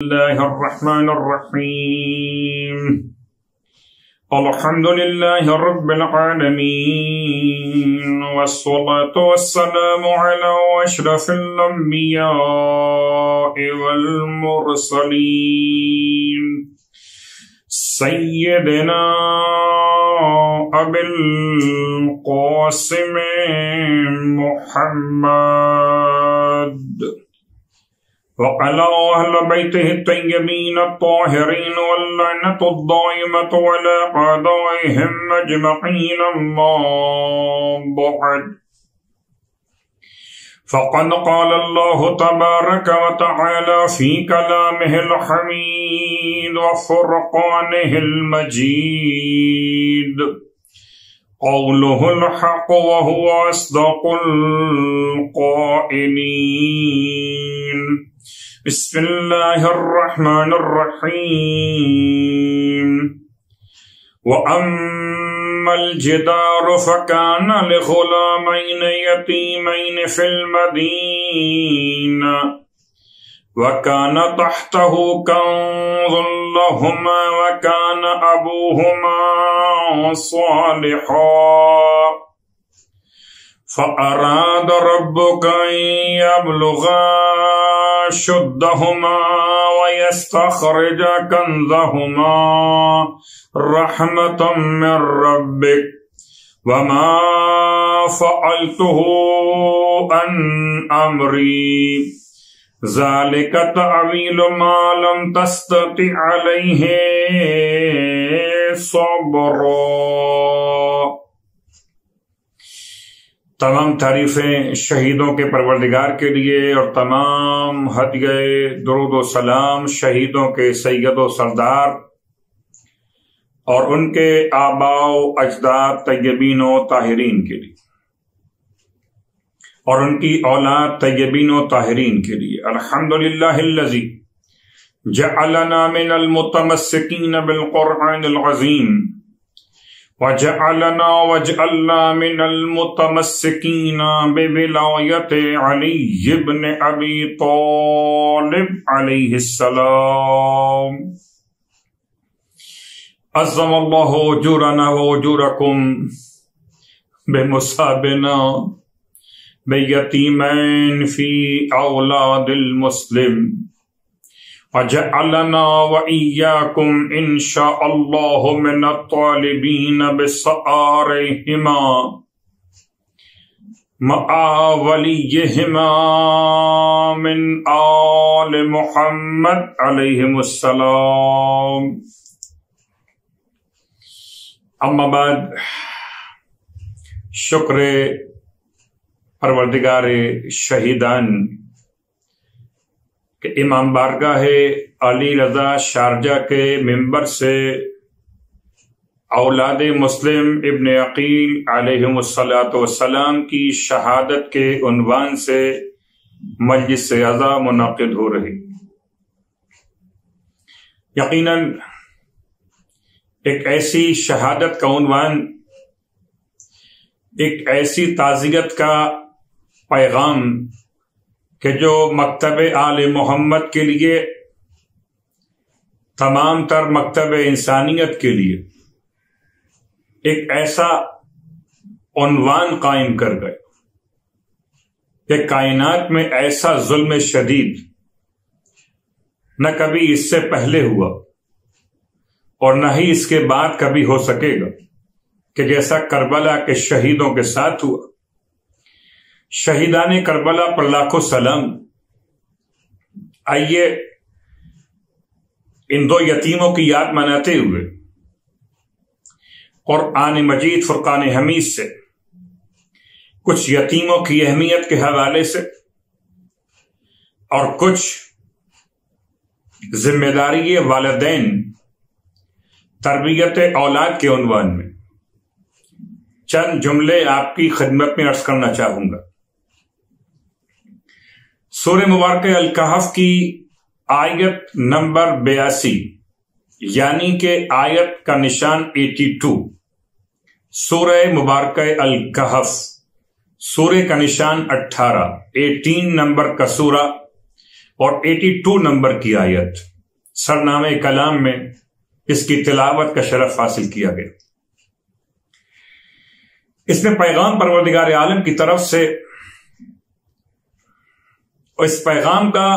الله الرحمن الرحيم. الحمد لله رب العالمين، والصلاة والسلام على أشرف الأنبياء والمرسلين سيدنا أبي القاسم محمد وعلى أهل بيته الطيبين الطاهرين واللعنة الدائمة على أعدائهم أجمعين. أما بعد، فقد قال الله تبارك وتعالى في كلامه الحميد وفرقانه المجيد: قوله الحق وهو أصدق القائلين. بسم الله الرحمن الرحيم. وأما الجدار فكان لغلامين يتيمين في المدينة وكان تحته كنز لهما وكان أبوهما صالحا فأراد ربك أن يبلغا أشدهما ويستخرج كنزهما رحمة من ربك وما فعلته عن أمري ذلك تأويل ما لم تستطع عليه صبرا. تمام تعریفیں شہیدوں کے پروردگار کے لیے، اور تمام ہدیہ درود و سلام شہیدوں کے سید و سردار اور ان کے آباء و اجداد طیبین و طاہرین کے لیے، اور ان کی اولاد طیبین و طاہرین کے لیے. الحمدللہ الذی جعلنا من المتمسکین بالقرآن العظیم وجعلنا من المتمسکین بولایت علی بن ابی طالب علیہ السلام. عظم اللہ اجورنا و اجورکم بمصابنا بیتیمین فی اولاد المسلم وجعلنا وإياكم إن شاء الله من الطالبين بسعارهما مع وليهما من آل محمد عليهم السلام. اما بعد، شکر پروردگار شہیدان کہ امام بارگاہ علی رضا شارجہ کے ممبر سے اولاد مسلم ابن عقیل علیہم الصلاۃ کی شہادت کے عنوان سے مجلس عزا منعقد ہو رہی. یقیناً ایک ایسی شہادت کا عنوان، ایک ایسی تعزیت کا پیغام کہ جو مکتب آل محمد کے لیے، تمام تر مکتب انسانیت کے لیے ایک ایسا عنوان قائم کر گئے کہ کائنات میں ایسا ظلم شدید نہ کبھی اس سے پہلے ہوا اور نہ ہی اس کے بعد کبھی ہو سکے گا کہ جیسا کربلا کے شہیدوں کے ساتھ ہوا. شہیدان کربلا پر لاکھوں سلام. آئیے ان دو یتیموں کی یاد مناتے ہوئے قرآن مجید فرقان حمید سے کچھ یتیموں کی اہمیت کے حوالے سے اور کچھ ذمہ داری والدین تربیت اولاد کے عنوان میں چند جملے آپ کی خدمت میں عرض کرنا چاہوں گا. سورہ مبارکہ الکہف کی آیت نمبر 82 یعنی کہ آیت کا نشان 82، سورہ مبارکہ الکہف سورہ کا نشان 18 نمبر کا سورہ اور 82 نمبر کی آیت سرنامہ کلام میں اس کی تلاوت کا شرف حاصل کیا گیا۔ اس میں پیغام پروردگار عالم کی طرف سے، اور اس پیغام کا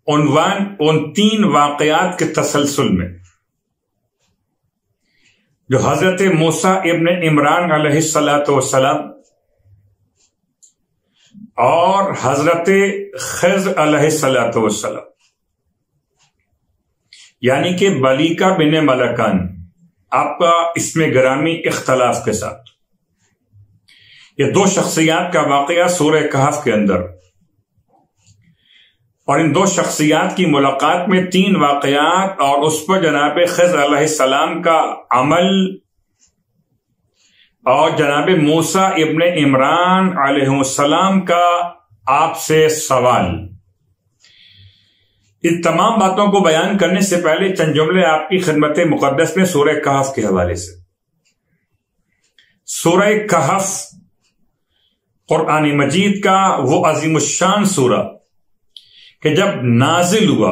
عنوان ان 3 واقعات کے تسلسل میں جو حضرت موسیٰ ابن عمران علیہ السلام اور حضرت خضر علیہ السلام یعنی کہ بلیکا بن ملکان، آپ کا اس میں گرامی اختلاف کے ساتھ، یہ 2 شخصیات کا واقعہ سورہ کہف کے اندر، اور ان 2 شخصیات کی ملاقات میں 3 واقعات اور اس پر جناب خضر علیہ السلام کا عمل اور جناب موسیٰ ابن عمران علیہ السلام کا آپ سے سوال، ان تمام باتوں کو بیان کرنے سے پہلے چند جملے آپ کی خدمت مقدس میں سورہ کہف کے حوالے سے۔ سورہ کہف قرآن مجید کا وہ عظیم الشان سورہ کہ جب نازل ہوا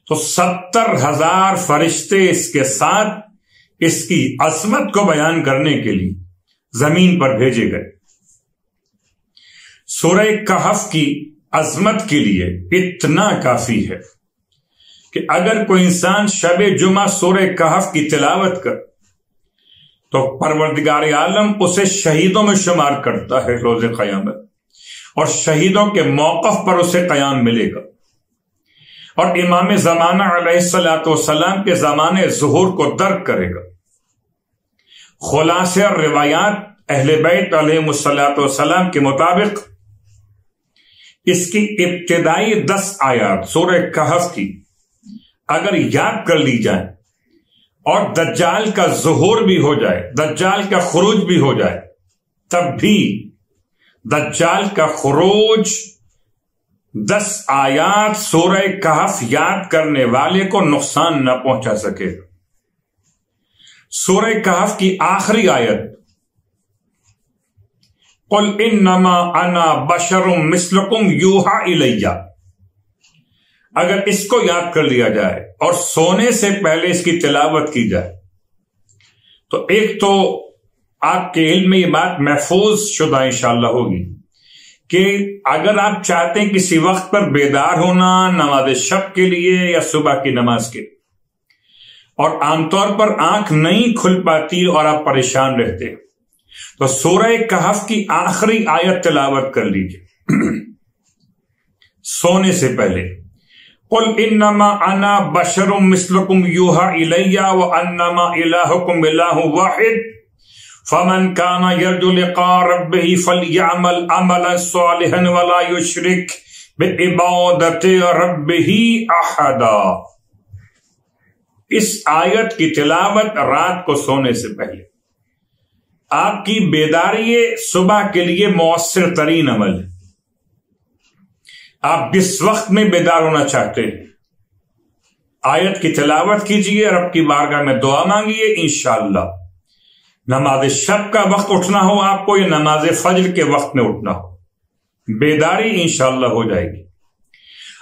تو 70,000 فرشتے اس کے ساتھ اس کی عظمت کو بیان کرنے کے لیے زمین پر بھیجے گئے۔ سورہ کہف کی عظمت کے لیے اتنا کافی ہے کہ اگر کوئی انسان شب جمعہ سورہ کہف کی تلاوت کر تو پروردگار عالم اسے شہیدوں میں شمار کرتا ہے روز قیامت، اور شہیدوں کے موقف پر اسے قیام ملے گا، اور امام زمانہ علیہ السلام کے زمانے ظہور کو درک کرے گا۔ خلاصہ روایات اہل بیت علیہ السلام کے مطابق اس کی ابتدائی 10 آیات سورہ کہف کی اگر یاد کر لی جائیں اور دجال کا ظہور بھی ہو جائے، دجال کا خروج بھی ہو جائے، تب بھی دجال کا خروج 10 آیات سورہ کہف یاد کرنے والے کو نقصان نہ پہنچا سکے۔ سورہ کہف کی آخری آیت قل انما انا بشر مثلکم یوحی الی، اگر اس کو یاد کر لیا جائے اور سونے سے پہلے اس کی تلاوت کی جائے تو ایک تو آپ کے علم میں یہ بات محفوظ شدہ انشاءاللہ ہوگی کہ اگر آپ چاہتے ہیں کسی وقت پر بیدار ہونا نماز شب کے لیے یا صبح کی نماز کے، اور عام طور پر آنکھ نہیں کھل پاتی اور آپ پریشان رہتے، تو سورہ کہف کی آخری آیت تلاوت کر لیجیے سونے سے پہلے۔ قل انما انا بشر مثلکم یوحی الی وانما الہکم الہ واحد فمن کان یرجو لقاء ربہ فلیعمل عملا صالحا ولا یشرک بعبادۃ ربہ احدا۔ اس آیت کی تلاوت رات کو سونے سے پہلے آپ کی بیداری صبح کے لیے مؤثر ترین عمل ہے۔ آپ جس وقت میں بیدار ہونا چاہتے ہیں آیت کی تلاوت کیجئے، رب کی بارگاہ میں دعا مانگیے، انشاءاللہ نماز شب کا وقت اٹھنا ہو آپ کو یا نماز فجر کے وقت میں اٹھنا ہو، بیداری انشاءاللہ ہو جائے گی۔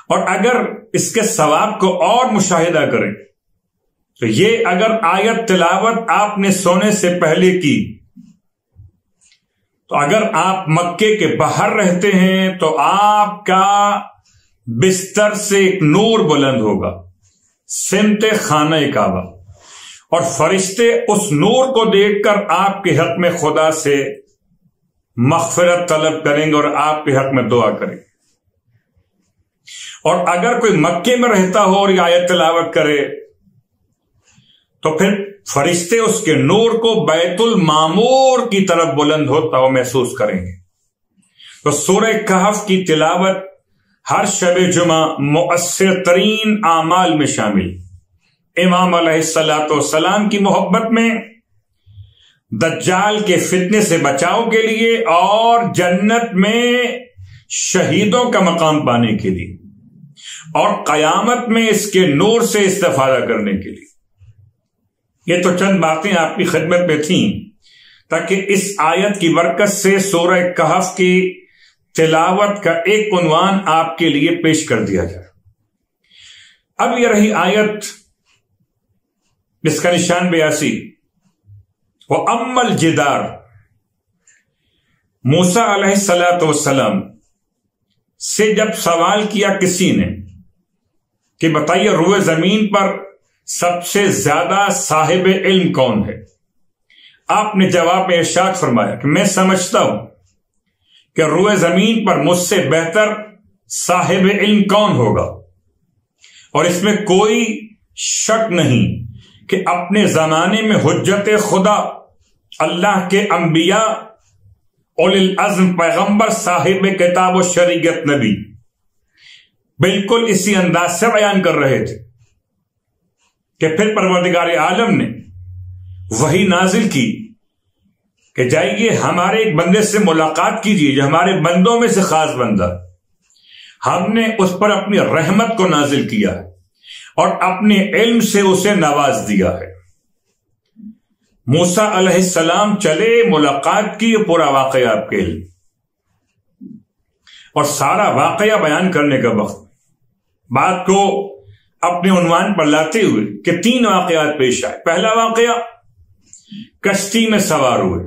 اور اگر اس کے ثواب کو اور مشاہدہ کریں تو یہ اگر آیت تلاوت آپ نے سونے سے پہلے کی تو اگر آپ مکے کے باہر رہتے ہیں تو آپ کا بستر سے ایک نور بلند ہوگا سمت خانہ کعبہ، اور فرشتے اس نور کو دیکھ کر آپ کے حق میں خدا سے مغفرت طلب کریں گے اور آپ کے حق میں دعا کریں گے۔ اور اگر کوئی مکے میں رہتا ہو اور یہ آیت تلاوت کرے تو پھر فرشتے اس کے نور کو بیت المعمور کی طرف بلند ہوتا ہو محسوس کریں گے۔ تو سورہ کہف کی تلاوت ہر شب جمعہ مؤثر ترین اعمال میں شامل، امام علیہ السلام کی محبت میں، دجال کے فتنے سے بچاؤ کے لیے، اور جنت میں شہیدوں کا مقام پانے کے لیے، اور قیامت میں اس کے نور سے استفادہ کرنے کے لیے۔ یہ تو چند باتیں آپ کی خدمت میں تھیں تاکہ اس آیت کی برکت سے سورہ کہف کی تلاوت کا ایک عنوان آپ کے لیے پیش کر دیا جائے۔ اب یہ رہی آیت جس کا نشان 82، وَأَمَّا الْجِدَارُ، موسیٰ علیہ السلام سے جب سوال کیا کسی نے کہ بتائیے روئے زمین پر سب سے زیادہ صاحب علم کون ہے، آپ نے جواب میں ارشاد فرمایا کہ میں سمجھتا ہوں کہ روئے زمین پر مجھ سے بہتر صاحب علم کون ہوگا، اور اس میں کوئی شک نہیں کہ اپنے زمانے میں حجت خدا، اللہ کے انبیاء، اولی العزم پیغمبر، صاحب کتاب و شریعت نبی بالکل اسی انداز سے بیان کر رہے تھے کہ پھر پروردگار عالم نے وحی نازل کی کہ جائیے ہمارے ایک بندے سے ملاقات کیجیے جو ہمارے بندوں میں سے خاص بندہ، ہم نے اس پر اپنی رحمت کو نازل کیا ہے اور اپنے علم سے اسے نواز دیا ہے۔ موسیٰ علیہ السلام چلے، ملاقات کی، پورا واقعہ آپ کے علم، اور سارا واقعہ بیان کرنے کا وقت بات کو اپنے عنوان پر لاتے ہوئے کہ 3 واقعات پیش آئے۔ پہلا واقعہ، کشتی میں سوار ہوئے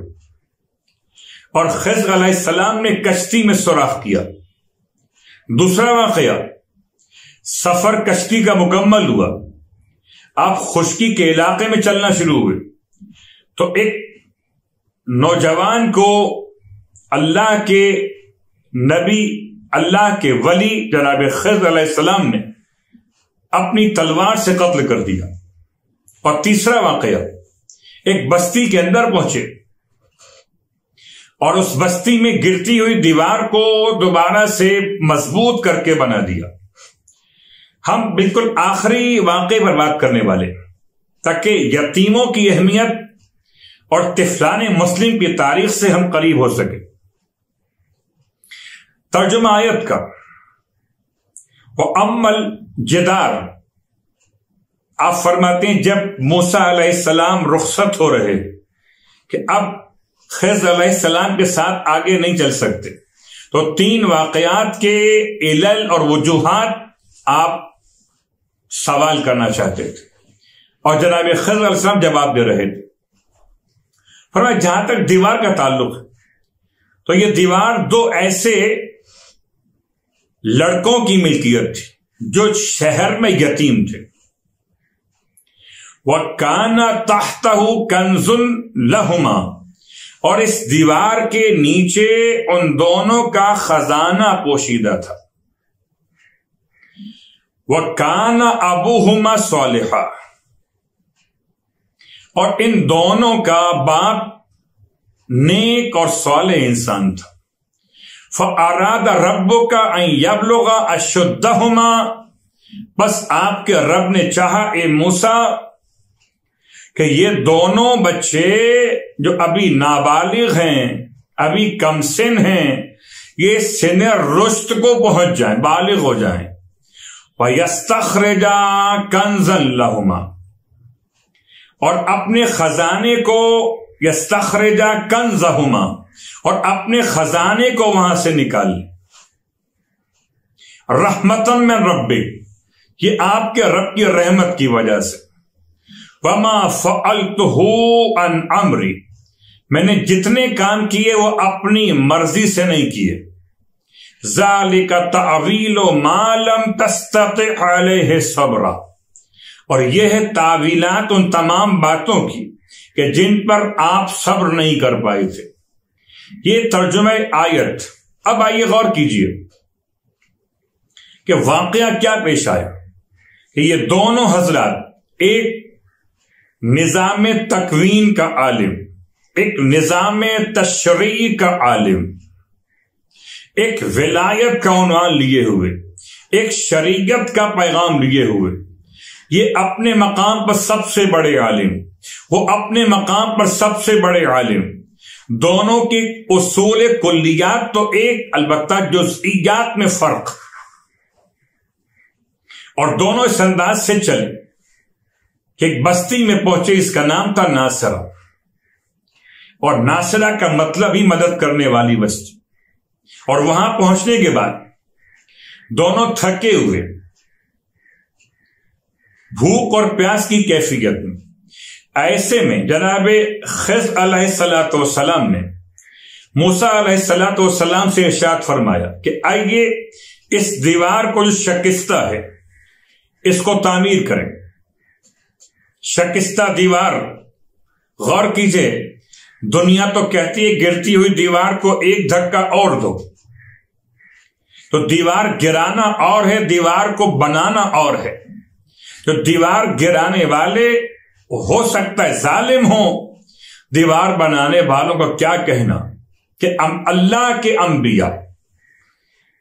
اور خضر علیہ السلام نے کشتی میں سوراخ کیا۔ دوسرا واقعہ، سفر کشتی کا مکمل ہوا، آپ خشکی کے علاقے میں چلنا شروع ہوئے تو ایک نوجوان کو اللہ کے نبی، اللہ کے ولی جناب خضر علیہ السلام نے اپنی تلوار سے قتل کر دیا۔ اور تیسرا واقعہ، ایک بستی کے اندر پہنچے اور اس بستی میں گرتی ہوئی دیوار کو دوبارہ سے مضبوط کر کے بنا دیا۔ ہم بالکل آخری واقعے پر بات کرنے والے تاکہ یتیموں کی اہمیت اور طفلان مسلم کی تاریخ سے ہم قریب ہو سکے۔ ترجمہ آیت کا، وَأَمَّا الْجِدَارُ، آپ فرماتے ہیں جب موسیٰ علیہ السلام رخصت ہو رہے کہ اب خضر علیہ السلام کے ساتھ آگے نہیں چل سکتے تو 3 واقعات کے علل اور وجوہات آپ سوال کرنا چاہتے تھے اور جناب خضر علیہ السلام جواب دے رہے تھے۔ فرمایا جہاں تک دیوار کا تعلق ہے تو یہ دیوار 2 ایسے لڑکوں کی ملکیت تھی جو شہر میں یتیم تھے۔ وَكَانَ تَحْتَهُ كَنْزٌ لَهُمَا، اور اس دیوار کے نیچے ان دونوں کا خزانہ پوشیدہ تھا۔ وَكَانَ أَبُوهُمَا صَالِحًا، اور ان دونوں کا باپ نیک اور صالح انسان تھا۔ فَأَرَادَ رَبُّكَ أَن يَبْلُغَ أَشُدَّهُمَا، بس آپ کے رب نے چاہا اے موسیٰ کہ یہ دونوں بچے جو ابھی نابالغ ہیں، ابھی کم سن ہیں، یہ سن رشد کو پہنچ جائیں، بالغ ہو جائیں۔ وَيَسْتَخْرِجَا كَنْزًا لَهُمَا، اور اپنے خزانے کو، یستخرجا کنزہما، اور اپنے خزانے کو وہاں سے نکال، رحمتم من ربک، یہ آپ کے رب کی رحمت کی وجہ سے۔ وما فعلتہ عن امری، میں نے جتنے کام کیے وہ اپنی مرضی سے نہیں کیے۔ ذالک تعویل ما لم تستطع علیہ صبرا، اور یہ ہے تعویلات ان تمام باتوں کی کہ جن پر آپ صبر نہیں کر پائے تھے۔ یہ ترجمہ آیت۔ اب آئیے غور کیجئے کہ واقعہ کیا پیش آیا کہ یہ دونوں حضرات، ایک نظام تکوین کا عالم، ایک نظام تشریع کا عالم، ایک ولایت کا عنوان لیے ہوئے، ایک شریعت کا پیغام لیے ہوئے، یہ اپنے مقام پر سب سے بڑے عالم، وہ اپنے مقام پر سب سے بڑے عالم، دونوں کے اصول کلیات تو ایک، البتہ جزئیات میں فرق، اور دونوں اس انداز سے چلے کہ ایک بستی میں پہنچے، اس کا نام تھا ناصرہ، اور ناصرہ کا مطلب ہی مدد کرنے والی بستی۔ اور وہاں پہنچنے کے بعد دونوں تھکے ہوئے بھوک اور پیاس کی کیفیت میں. ایسے میں جناب خضر علیہ الصلوۃ والسلام نے موسیٰ علیہ الصلوۃ والسلام سے ارشاد فرمایا کہ آئیے اس دیوار کو جو شکستہ ہے اس کو تعمیر کریں. شکستہ دیوار، غور کیجئے، دنیا تو کہتی ہے گرتی ہوئی دیوار کو ایک دھکا اور دو، تو دیوار گرانا اور ہے، دیوار کو بنانا اور ہے. جو دیوار گرانے والے ہو سکتا ہے ظالم ہوں، دیوار بنانے والوں کا کیا کہنا کہ اللہ کے انبیاء،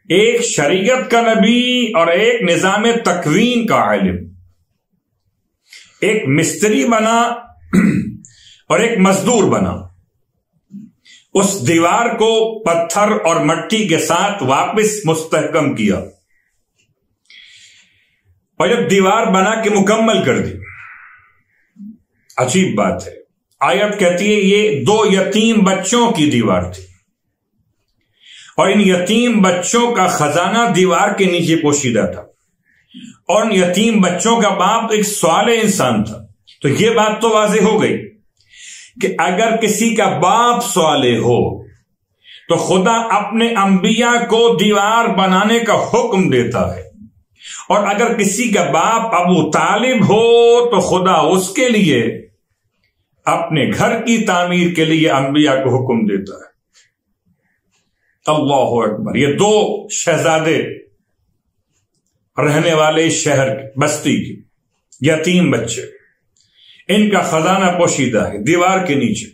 ایک شریعت کا نبی اور ایک نظام تکوین کا عالم، ایک مستری بنا اور ایک مزدور بنا، اس دیوار کو پتھر اور مٹی کے ساتھ واپس مستحکم کیا، اور جب دیوار بنا کے مکمل کر دی. عجیب بات ہے، آیت کہتی ہے یہ 2 یتیم بچوں کی دیوار تھی، اور ان یتیم بچوں کا خزانہ دیوار کے نیچے پوشیدہ تھا، اور ان یتیم بچوں کا باپ ایک صالح انسان تھا. تو یہ بات تو واضح ہو گئی کہ اگر کسی کا باپ صالح ہو تو خدا اپنے انبیاء کو دیوار بنانے کا حکم دیتا ہے، اور اگر کسی کا باپ ابو طالب ہو تو خدا اس کے لیے اپنے گھر کی تعمیر کے لیے انبیاء کو حکم دیتا ہے. اللہ اکبر. یہ 2 شہزادے رہنے والے شہر بستی کے یتیم بچے، ان کا خزانہ پوشیدہ ہے دیوار کے نیچے.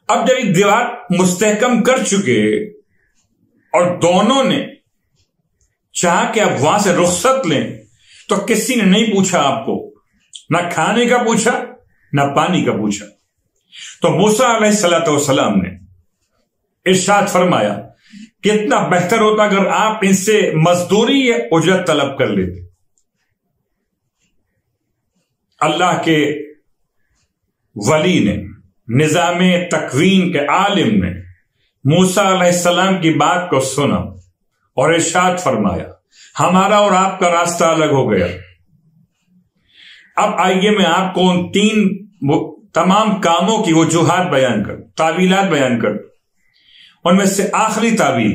اب جب یہ دیوار مستحکم کر چکے اور دونوں نے چاہا کہ اب وہاں سے رخصت لیں، تو کسی نے نہیں پوچھا آپ کو، نہ کھانے کا پوچھا نہ پانی کا پوچھا. تو موسیٰ علیہ الصلوۃ والسلام نے ارشاد فرمایا کہ اتنا بہتر ہوتا اگر آپ ان سے مزدوری یا اجرت طلب کر لیتے. اللہ کے ولی نے، نظام تکوین کے عالم نے موسیٰ علیہ السلام کی بات کو سنا اور ارشاد فرمایا ہمارا اور آپ کا راستہ الگ ہو گیا. اب آئیے میں آپ کو ان 3 تمام کاموں کی وجوہات بیان کر، تعویلات بیان کر. ان میں سے آخری تعویل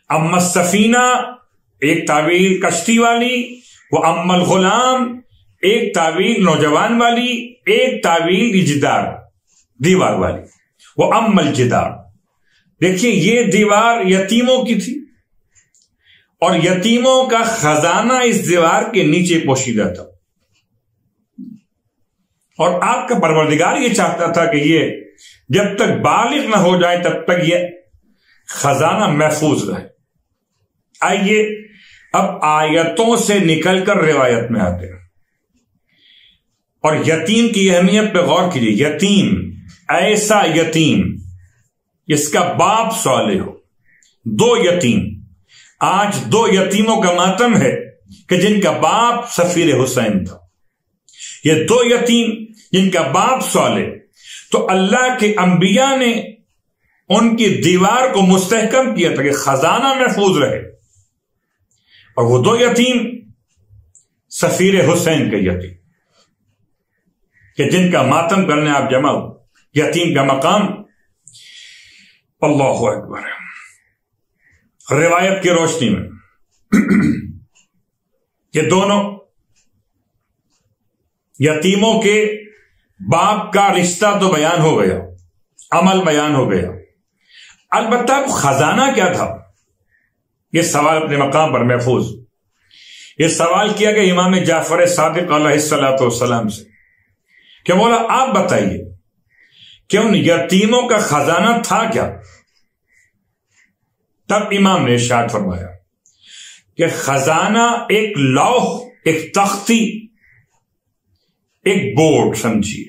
اما السفینہ، ایک تعویل کشتی والی، وہ اما الغلام، ایک تعویل نوجوان والی، ایک تعویل جدار، دیوار والی. وہ اما الجدار، دیکھیے یہ دیوار یتیموں کی تھی اور یتیموں کا خزانہ اس دیوار کے نیچے پوشیدہ تھا، اور آپ کا پروردگار یہ چاہتا تھا کہ یہ جب تک بالغ نہ ہو جائے تب تک یہ خزانہ محفوظ رہے. آئیے اب آیتوں سے نکل کر روایت میں آتے ہیں اور یتیم کی اہمیت پہ غور کیجیے. یتیم، ایسا یتیم جس کا باپ صالح ہو. 2 یتیم، آج 2 یتیموں کا ماتم ہے کہ جن کا باپ سفیر حسین تھا. یہ 2 یتیم جن کا باپ صالح، تو اللہ کے انبیاء نے ان کی دیوار کو مستحکم کیا تھا کہ خزانہ محفوظ رہے. اور وہ 2 یتیم سفیر حسین کے یتیم کہ جن کا ماتم کرنے آپ جمع ہو. یتیم کا مقام، اللہ اکبر. روایت کی روشنی میں یہ دونوں یتیموں کے باپ کا رشتہ تو بیان ہو گیا، عمل بیان ہو گیا. البتہ خزانہ کیا تھا، یہ سوال اپنے مقام پر محفوظ. یہ سوال کیا گیا امام جعفر صادق علیہ الصلوۃ والسلام سے کہ مولا آپ بتائیے کہ ان یتیموں کا خزانہ تھا کیا. تب امام نے ارشاد فرمایا کہ خزانہ ایک لوح، ایک تختی، ایک بورڈ سمجھیے،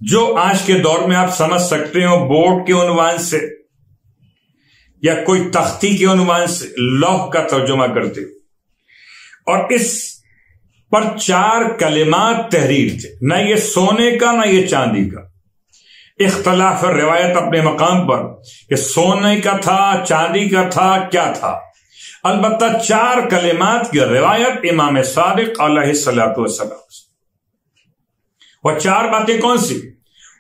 جو آج کے دور میں آپ سمجھ سکتے ہو بورڈ کے عنوان سے یا کوئی تختی کے عنوان سے لوح کا ترجمہ کرتے، اور اس پر 4 کلمات تحریر تھے، نہ یہ سونے کا نہ یہ چاندی کا. اختلاف روایت اپنے مقام پر کہ سونے کا تھا، چاندی کا تھا، کیا تھا. البتہ 4 کلمات کی روایت امام صادق علیہ الصلوۃ والسلام سے. وہ 4 باتیں کون سی؟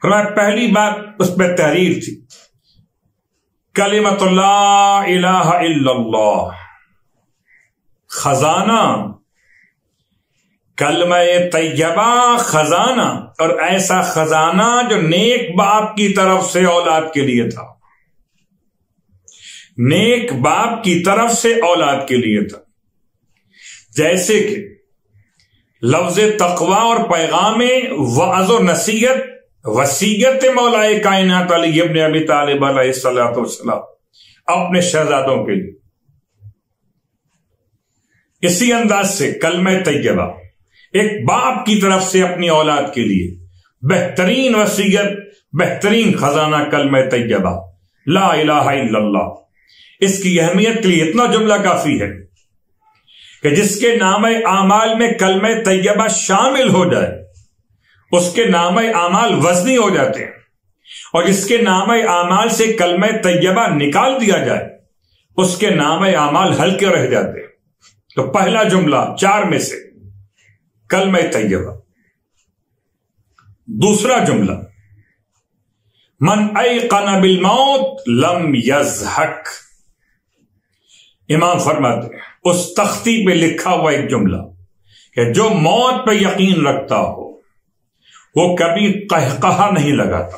پہلی بات اس پہ تحریر تھی، کلمۃ لا الہ الا اللہ، خزانہ، کلمہ طیبہ خزانہ، اور ایسا خزانہ جو نیک باپ کی طرف سے اولاد کے لیے تھا، نیک باپ کی طرف سے اولاد کے لیے تھا. جیسے کہ لفظ تقوی اور پیغام وعظ و نصیحت، وصیت مولا کائنات علی ابن ابی طالب علیہ الصلوۃ والسلام اپنے شہزادوں کے لیے. اسی انداز سے کلمہ طیبہ ایک باپ کی طرف سے اپنی اولاد کے لیے بہترین وصیت، بہترین خزانہ کلمہ طیبہ لا الہ الا اللہ. اس کی اہمیت کے لیے اتنا جملہ کافی ہے کہ جس کے نام اعمال میں کلمہ طیبہ شامل ہو جائے اس کے نام اعمال وزنی ہو جاتے ہیں، اور جس کے نام اعمال سے کلمہ طیبہ نکال دیا جائے اس کے نام اعمال ہلکے رہ جاتے ہیں. تو پہلا جملہ 4 میں سے کلمہ طیبہ. دوسرا جملہ من ایقن بالموت لم یضحک. امام فرماتے ہیں اس تختی پہ لکھا ہوا ایک جملہ کہ جو موت پہ یقین رکھتا ہو وہ کبھی قہقہا نہیں لگاتا.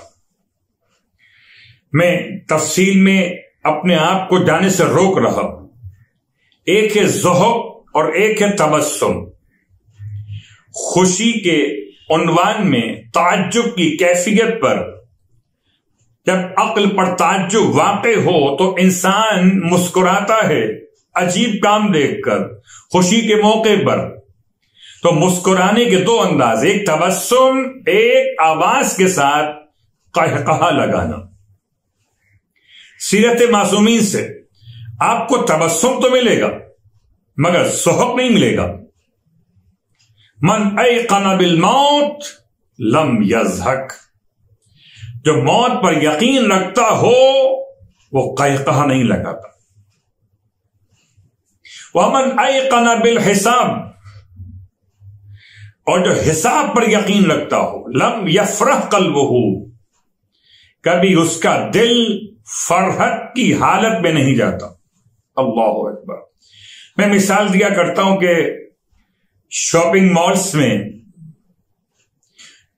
میں تفصیل میں اپنے آپ کو جانے سے روک رہا ہوں. ایک ہے ضحک اور ایک ہے تبسم. خوشی کے عنوان میں تعجب کی کیفیت پر جب عقل پر تعجب واقع ہو تو انسان مسکراتا ہے عجیب کام دیکھ کر خوشی کے موقع پر. تو مسکرانے کے 2 انداز، ایک تبسم، ایک آواز کے ساتھ قہقہا لگانا. سیرت معصومین سے آپ کو تبسم تو ملے گا مگر ضحک نہیں ملے گا. من ایقن بالموت لم یضحک، جو موت پر یقین رکھتا ہو وہ قہقہا نہیں لگاتا. ومن ایقن بالحساب، اور جو حساب پر یقین رکھتا ہو لم یفرح قلبہ، کبھی اس کا دل فرحت کی حالت میں نہیں جاتا. اللہ اکبر. میں مثال دیا کرتا ہوں کہ شاپنگ مالز میں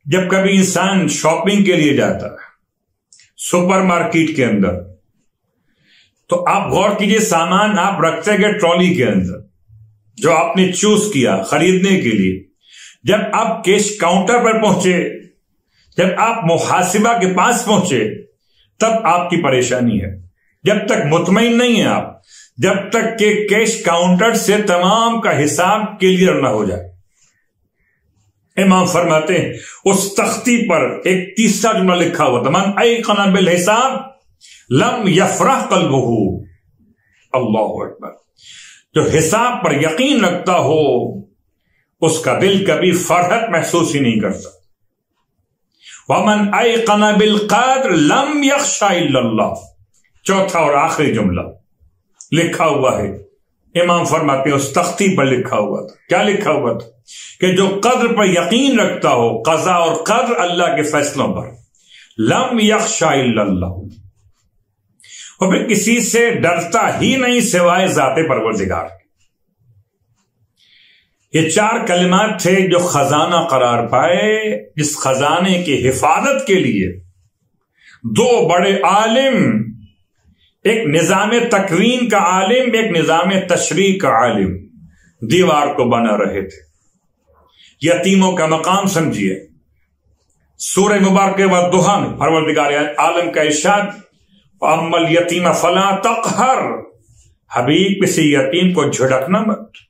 جب کبھی انسان شاپنگ کے لیے جاتا ہے سپر مارکیٹ کے اندر، تو آپ غور کیجئے سامان آپ رکھتے گئے ٹرالی کے اندر جو آپ نے چوز کیا خریدنے کے لیے. جب آپ کیش کاؤنٹر پر پہنچے، جب آپ محاسبہ کے پاس پہنچے، تب آپ کی پریشانی ہے. جب تک مطمئن نہیں ہیں آپ، جب تک کہ کیش کاؤنٹر سے تمام کا حساب کلیئر نہ ہو جائے. امام فرماتے ہیں اس تختی پر ایک تیسرا جملہ لکھا ہوا تھا، من ایقن بالحساب لم یفرح قلبہ. اللہ اکبر. جو حساب پر یقین رکھتا ہو اس کا دل کبھی فرحت محسوس ہی نہیں کرتا. ومن ایقن بالقدر لم یخشى الا اللہ. چوتھا اور آخری جملہ لکھا ہوا ہے، امام فرماتے ہیں اس تختی پر لکھا ہوا تھا. کیا لکھا ہوا تھا؟ کہ جو قدر پر یقین رکھتا ہو، قضاء اور قدر اللہ کے فیصلوں پر، لم یخشى الا اللہ، اور پھر کسی سے ڈرتا ہی نہیں سوائے ذات پروردگار. یہ 4 کلمات تھے جو خزانہ قرار پائے، جس خزانے کی حفاظت کے لیے 2 بڑے عالم، ایک نظام تکوین کا عالم، ایک نظام تشریح کا عالم، دیوار کو بنا رہے تھے. یتیموں کا مقام سمجھیے. سورہ مبارکہ والضحیٰ میں پروردگار عالم کا ارشاد، وَأَمَّا الْيَتِيمَ فَلَا تَقْهَرْ، حبیب کسی یتیم کو جھڑکنا مت.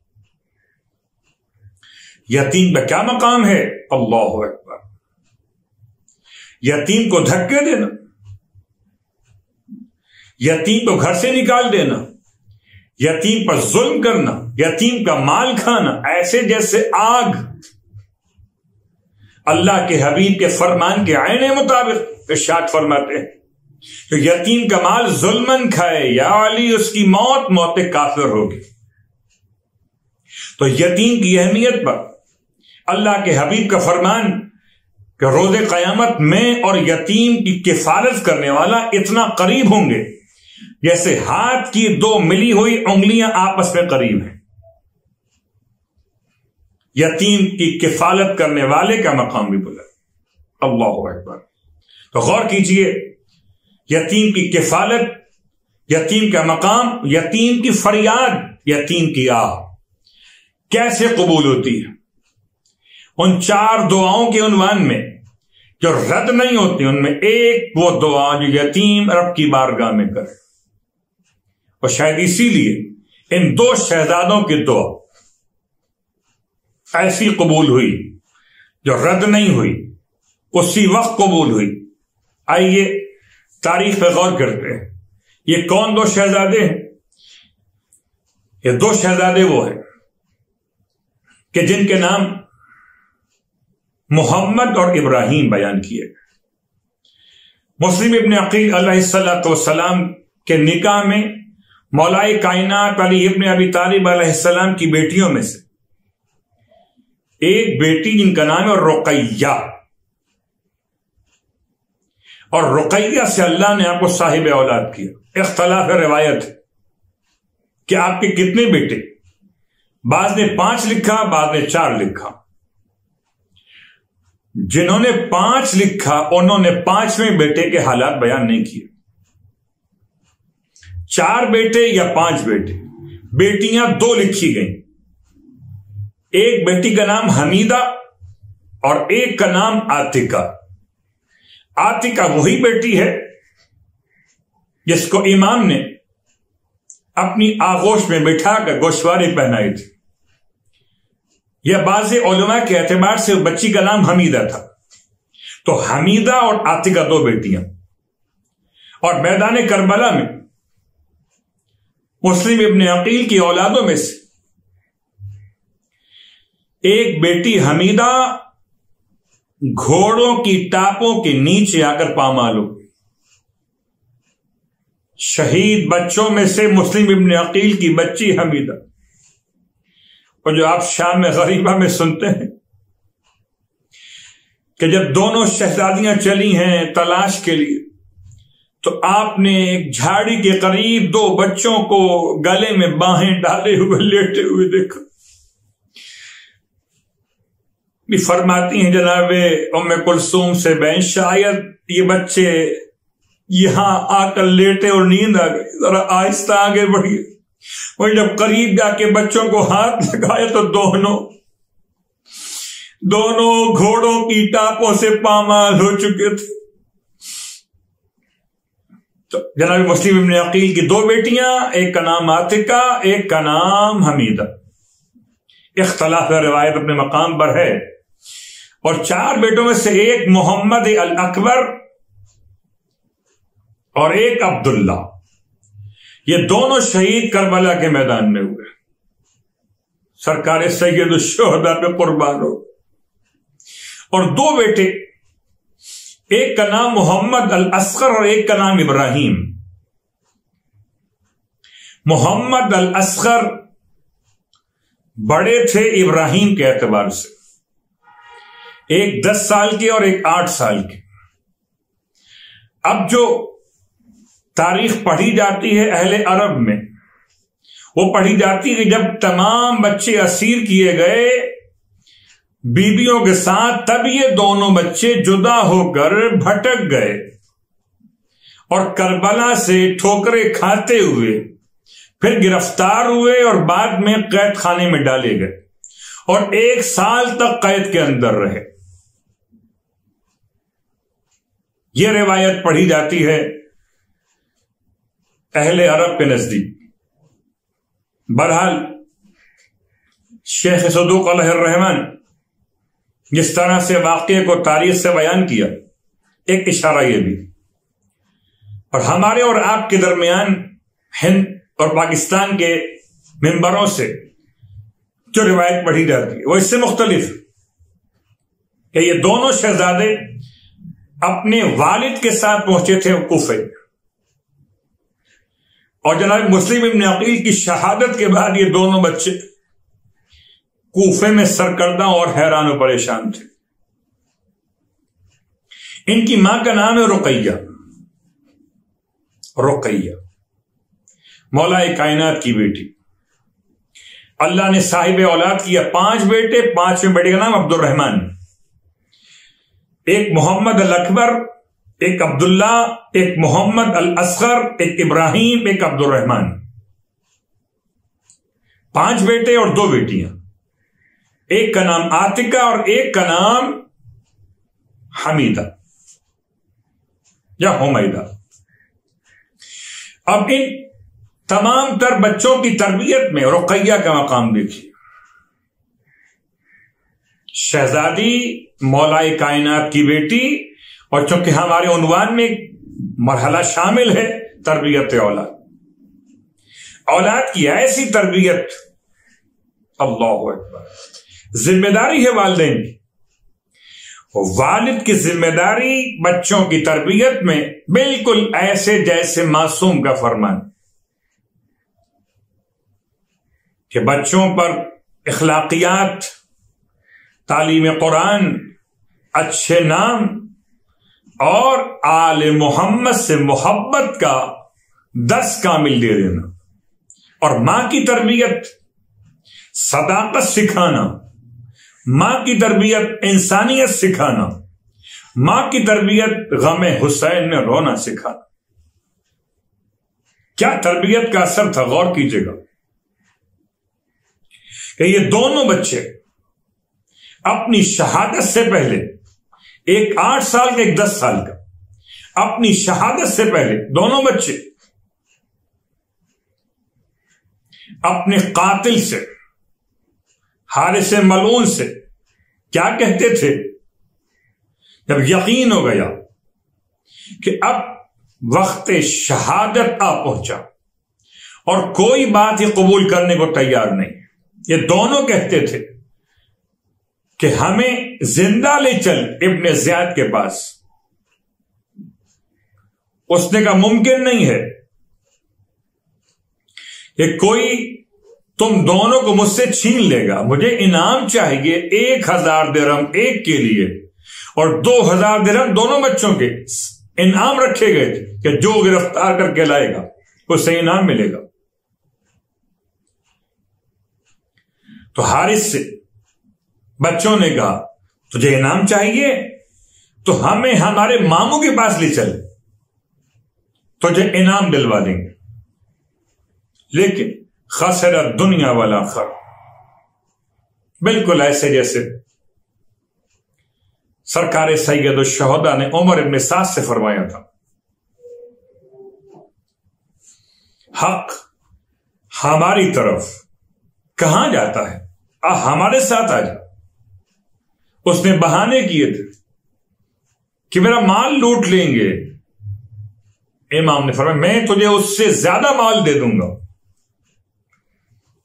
یتیم کا کیا مقام ہے؟ اللہ اکبر. یتیم کو دھکے دینا، یتیم کو گھر سے نکال دینا، یتیم پر ظلم کرنا، یتیم کا مال کھانا، ایسے جیسے آگ. اللہ کے حبیب کے فرمان کے عین مطابق ارشاد فرماتے ہیں کہ یتیم کا مال ظلمن کھائے یا علی اس کی موت موت کافر ہوگی۔ تو یتیم کی اہمیت پر اللہ کے حبیب کا فرمان کہ روز قیامت میں اور یتیم کی کفالت کرنے والا اتنا قریب ہوں گے جیسے ہاتھ کی دو ملی ہوئی انگلیاں آپس میں قریب ہیں۔ یتیم کی کفالت کرنے والے کا مقام بھی بلند۔ اللہ اکبر۔ تو غور کیجئے، یتیم کی کفالت، یتیم کا مقام، یتیم کی فریاد، یتیم کی آہ کیسے قبول ہوتی ہے؟ ان 4 دعاؤں کے عنوان میں جو رد نہیں ہوتی، ان میں ایک وہ دعا جو یتیم رب کی بارگاہ میں کرے، اور شاید اسی لیے ان 2 شہزادوں کی دعا ایسی قبول ہوئی جو رد نہیں ہوئی، اسی وقت قبول ہوئی۔ آئیے تاریخ پہ غور کرتے ہیں، یہ کون 2 شہزادے ہیں؟ یہ 2 شہزادے وہ ہیں کہ جن کے نام محمد اور ابراہیم بیان کیے گئے۔ مسلم ابن عقیل علیہ الصلوۃ والسلام کے نکاح میں مولائے کائنات علی ابن ابی طالب علیہ السلام کی بیٹیوں میں سے ایک بیٹی جن کا نام ہے رقیہ، اور رقیہ سے اللہ نے آپ کو صاحب اولاد کیا۔ اختلاف روایت ہے کہ آپ کے کتنے بیٹے، بعض نے 5 لکھا، بعض نے 4 لکھا۔ جنہوں نے 5 لکھا انہوں نے 5ویں بیٹے کے حالات بیان نہیں کیے۔ 4 بیٹے یا 5 بیٹے، بیٹیاں 2 لکھی گئیں۔ ایک بیٹی کا نام حمیدہ اور ایک کا نام عاتقہ۔ عاتقہ وہی بیٹی ہے جس کو امام نے اپنی آغوش میں بٹھا کر گوشواری پہنائی تھی۔ یہ بعض علماء کے اعتبار سے بچی کا نام حمیدہ تھا۔ تو حمیدہ اور عاتقہ 2 بیٹیاں، اور میدان کربلا میں مسلم ابن عقیل کی اولادوں میں سے ایک بیٹی حمیدہ گھوڑوں کی ٹاپوں کے نیچے آ کر پامال ہو گئی۔ شہید بچوں میں سے مسلم ابن عقیل کی بچی حمیدہ، اور جو آپ شام غریبہ میں سنتے ہیں کہ جب دونوں شہزادیاں چلی ہیں تلاش کے لیے تو آپ نے ایک جھاڑی کے قریب 2 بچوں کو گلے میں باہیں ڈالے ہوئے لیٹے ہوئے دیکھا۔ فرماتی ہیں جناب ام کلثوم سے بہن، شاید یہ بچے یہاں آ کر لیٹے اور نیند آ گئی، ذرا آہستہ آگے بڑھی۔ وہ جب قریب جا کے بچوں کو ہاتھ لگایا تو دونوں گھوڑوں کی ٹاپوں سے پامال ہو چکے تھے۔ تو جناب مسلم ابن عقیل کی 2 بیٹیاں، ایک کا نام عاتقہ، ایک کا نام حمیدہ۔ اختلاف روایت اپنے مقام پر ہے، اور 4 بیٹوں میں سے ایک محمد الاکبر اور ایک عبداللہ، یہ دونوں شہید کربلا کے میدان میں ہوئے۔ سرکار سید الشہداء پہ قربان ہو۔ اور 2 بیٹے، ایک کا نام محمد الاصغر اور ایک کا نام ابراہیم۔ محمد الاصغر بڑے تھے ابراہیم کے اعتبار سے، ایک 10 سال کے اور ایک 8 سال کے۔ اب جو تاریخ پڑھی جاتی ہے اہل عرب میں، وہ پڑھی جاتی ہے کہ جب تمام بچے اسیر کیے گئے بیویوں کے ساتھ، تب یہ دونوں بچے جدا ہو کر بھٹک گئے اور کربلا سے ٹھوکریں کھاتے ہوئے پھر گرفتار ہوئے اور بعد میں قید خانے میں ڈالے گئے اور 1 سال تک قید کے اندر رہے۔ یہ روایت پڑھی جاتی ہے اہل عرب کے نزدیک۔ بہرحال شیخ صدوق علیہ الرحمن جس طرح سے واقعے کو تاریخ سے بیان کیا، ایک اشارہ یہ بھی، اور ہمارے اور آپ کے درمیان ہند اور پاکستان کے ممبروں سے جو روایت پڑھی جاتی ہے وہ اس سے مختلف ہے کہ یہ دونوں شہزادے اپنے والد کے ساتھ پہنچے تھے کوفے، اور جناب مسلم ابن عقیل کی شہادت کے بعد یہ دونوں بچے کوفے میں سرکردہ اور حیران و پریشان تھے۔ ان کی ماں کا نام ہے رقیہ۔ رقیہ مولا کائنات کی بیٹی، اللہ نے صاحب اولاد کیا 5 بیٹے، 5ویں بیٹے کا نام عبد الرحمن، ایک محمد الاکبر، ایک عبداللہ، ایک محمد الاصغر، ایک ابراہیم، ایک عبد الرحمن، 5 بیٹے اور 2 بیٹیاں، ایک کا نام عاتکہ اور ایک کا نام حمیدہ یا حمیدہ۔ اب ان تمام تر بچوں کی تربیت میں رقیہ کا مقام دیکھیے۔ شہزادی، مولا کائنات کی بیٹی، اور چونکہ ہمارے عنوان میں مرحلہ شامل ہے تربیت اولاد، اولاد کی ایسی تربیت، اللہ اکبر، ذمہ داری ہے والدین کی۔ والد کی ذمہ داری بچوں کی تربیت میں بالکل ایسے جیسے معصوم کا فرمان کہ بچوں پر اخلاقیات، تعلیم قرآن، اچھے نام اور آل محمد سے محبت کا درس کامل دے دینا، اور ماں کی تربیت صداقت سکھانا، ماں کی تربیت انسانیت سکھانا، ماں کی تربیت غم حسین میں رونا سکھانا۔ کیا تربیت کا اثر تھا، غور کیجیے گا کہ یہ دونوں بچے اپنی شہادت سے پہلے، ایک 8 سال کا، ایک 10 سال کا، اپنی شہادت سے پہلے دونوں بچے اپنے قاتل سے، حارث ملعون سے کیا کہتے تھے جب یقین ہو گیا کہ اب وقت شہادت آ پہنچا اور کوئی بات ہی قبول کرنے کو تیار نہیں؟ یہ دونوں کہتے تھے کہ ہمیں زندہ لے چل ابن زیاد کے پاس۔ اس نے کہا ممکن نہیں ہے کہ کوئی تم دونوں کو مجھ سے چھین لے گا، مجھے انعام چاہیے 1000 درہم ایک کے لیے اور 2000 درہم دونوں بچوں کے انعام رکھے گئے تھے کہ جو گرفتار کر کے لائے گا اسے انعام ملے گا۔ تو حارث سے بچوں نے کہا تجھے انعام چاہیے تو ہمیں ہمارے ماموں کے پاس لے چل، تجھے انعام دلوا دیں گے۔ لیکن خسر الدنیا والآخرہ، بالکل ایسے جیسے سرکار سید الشہداء نے عمر ابن سعد سے فرمایا تھا، حق ہماری طرف کہاں جاتا ہے، ہمارے ساتھ آ جا۔ اس نے بہانے کیے تھے کہ میرا مال لوٹ لیں گے، امام نے فرمایا میں تجھے اس سے زیادہ مال دے دوں گا۔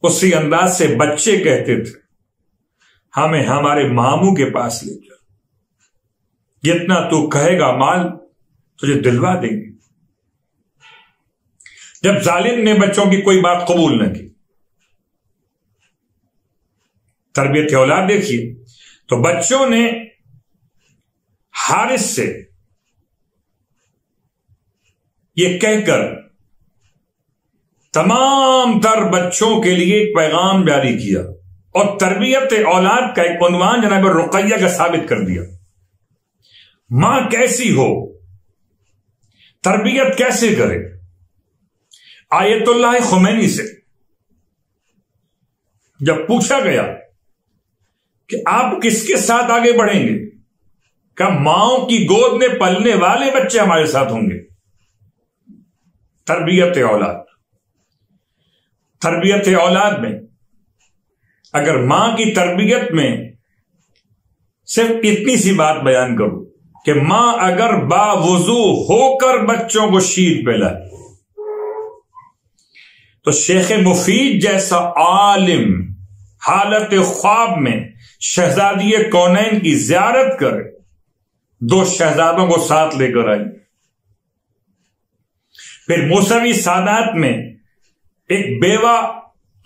اسی انداز سے بچے کہتے تھے ہمیں ہمارے ماموں کے پاس لے جا، جتنا تو کہے گا مال تجھے دلوا دیں گے۔ جب ظالم نے بچوں کی کوئی بات قبول نہ کی، تربیت اولاد دیکھیے تو بچوں نے حارث سے یہ کہہ کر تمام تر بچوں کے لیے ایک پیغام جاری کیا اور تربیت اولاد کا ایک عنوان جناب رقیہ کا ثابت کر دیا۔ ماں کیسی ہو، تربیت کیسے کرے۔ آیت اللہ خمینی سے جب پوچھا گیا کہ آپ کس کے ساتھ آگے بڑھیں گے، کہ ماؤں کی گود میں پلنے والے بچے ہمارے ساتھ ہوں گے۔ تربیت اولاد، تربیت اولاد میں اگر ماں کی تربیت میں صرف اتنی سی بات بیان کروں کہ ماں اگر باوضو ہو کر بچوں کو شیر پلائے تو شیخ مفید جیسا عالم حالت خواب میں شہزادی کونین کی زیارت کرے 2 شہزادوں کو ساتھ لے کر آئی. پھر موسوی سادات میں ایک بیوہ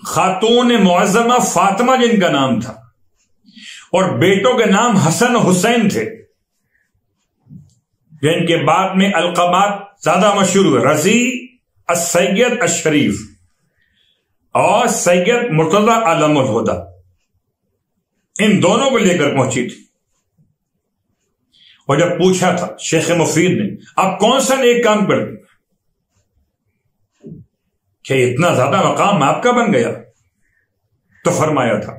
خاتون معظمہ فاطمہ جن کا نام تھا، اور بیٹوں کے نام حسن حسین تھے، جن کے بعد میں القابات زیادہ مشہور ہوئے، رضی، السید الشریف اور سید مرتضی علم الہدی. ان دونوں کو لے کر پہنچی تھی، اور جب پوچھا تھا شیخ مفید نے آپ کون سا نیک کام کر دیں کہ اتنا زیادہ مقام آپ کا بن گیا، تو فرمایا تھا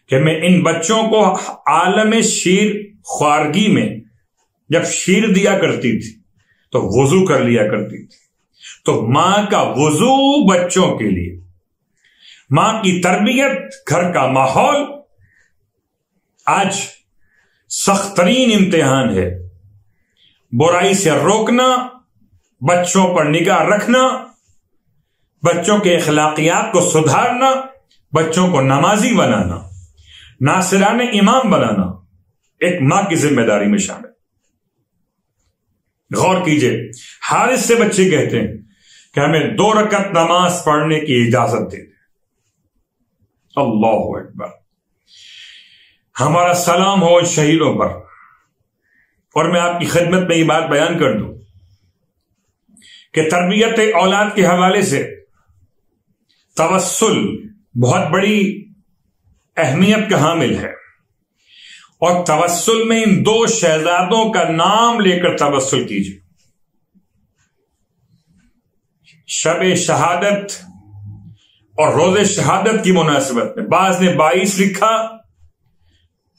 کہ میں ان بچوں کو عالم شیر خوارگی میں جب شیر دیا کرتی تھی تو وضو کر لیا کرتی تھی. تو ماں کا وضو بچوں کے لیے، ماں کی تربیت، گھر کا ماحول آج سخت ترین امتحان ہے. برائی سے روکنا، بچوں پر نگاہ رکھنا، بچوں کے اخلاقیات کو سدھارنا، بچوں کو نمازی بنانا، ناصران امام بنانا ایک ماں کی ذمہ داری میں شامل. غور کیجئے، حارث سے بچے کہتے ہیں کہ ہمیں 2 رکعت نماز پڑھنے کی اجازت دے دیں. اللہ اکبر. ہمارا سلام ہو شہیدوں پر. اور میں آپ کی خدمت میں یہ بات بیان کر دوں کہ تربیت اولاد کے حوالے سے توسل بہت بڑی اہمیت کا حامل ہے، اور توسل میں ان 2 شہزادوں کا نام لے کر توسل کیجیے. شب شہادت اور روز شہادت کی مناسبت میں بعض نے 22 لکھا